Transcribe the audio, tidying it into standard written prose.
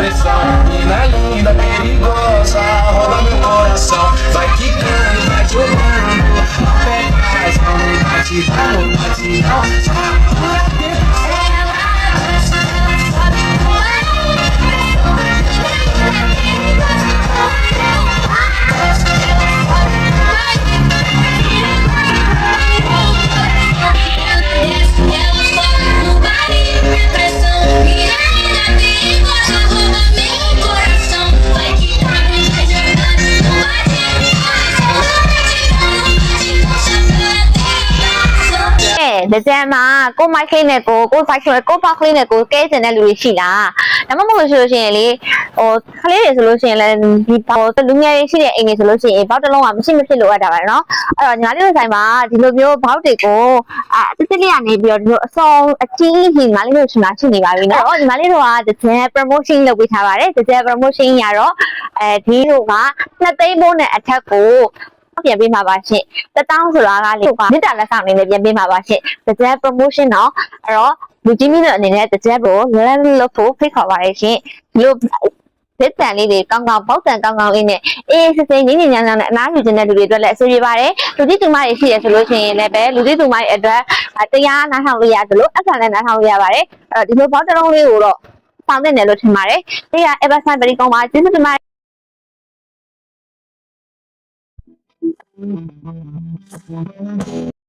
pressão Mina linda, perigosa, rouba meu coração Vai quicando, vai jogando Aperta as mãos, batidão, batidãoဒီကျမ်းမှာကိုမိုက်ကလေးနဲ့ကိုဖိုက်ဆိုကိုပေါက်ကလေးနဲ့ကိုကဲကျင်တဲ့လူတွေရှိလားဒါမှမဟုတ်ဆိုလို့ရှိရင်လေဟိုကလေးတွေဆိုလို့ရှိရင်လည်းဒီပေါ့လူငယ်တွေရှိတဲ့အိမ်တွေဆိုလို့ရှိရင်ဘောက်တစ်လုံးကမရှိမဖြစ်လိုအပ်တာပါเนาะအဲ့တော့ညီမလေးတို့ဆိုင်မှာဒီလိုမျိုးဘောက်တွေကိုတိတိလေးကနေပြီးတော့ဒီလိုအစောအကြီးကြီးညီမလေးတို့ရှင်လာရှိနေပါပြီเนาะညီမလေးတို့ကဒီကျမ်း promotion လုပ်ပေးထားပါတယ်ဒီကျမ်း promotion ရတော့ဒီတို့က2သိန်းပိုးနဲ့အထက်ကိုပြန်ပေးမှာပါရှင့်1000ဆိုတာကလေမေတ္တာလက်ဆောင်အနေနဲ့ပြန်ပေးမှာပါရှင့်တကြက် promotion เนาะအဲ့တော့လူကြီးမိတို့အနေနဲ့တကြက်ကိုလွယ်လွယ်လို့ဖို့ဖိတ်ခေါ်ပါရရှင်ဒီလိုသစ်တန်လေးတွေကောင်းကောင်းပေါက်တန်ကောင်းကောင်းလေးနဲ့အေးစစ်စစ်ငင်းငင်းညံ့ညံ့နဲ့အနားယူခြင်းတဲ့လူတွေအတွက်လည်းအဆင်ပြေပါတယ်လူကြီးသူမတွေရှိရဆိုလို့ရှိရင်လည်းပဲလူကြီးသူမတွေအတွက်တရားနားထောင်လို့ရတယ်လို့အခါလည်းနားထောင်လို့ရပါတယ်အဲ့တော့ဒီလိုပေါက်တစ်လုံးလေးကိုတော့စောင့်နေတယ်လို့ထင်ပါတယ်တရား Eversign ပရိကောင်းပါကျေးဇူးတင်ပါတယ်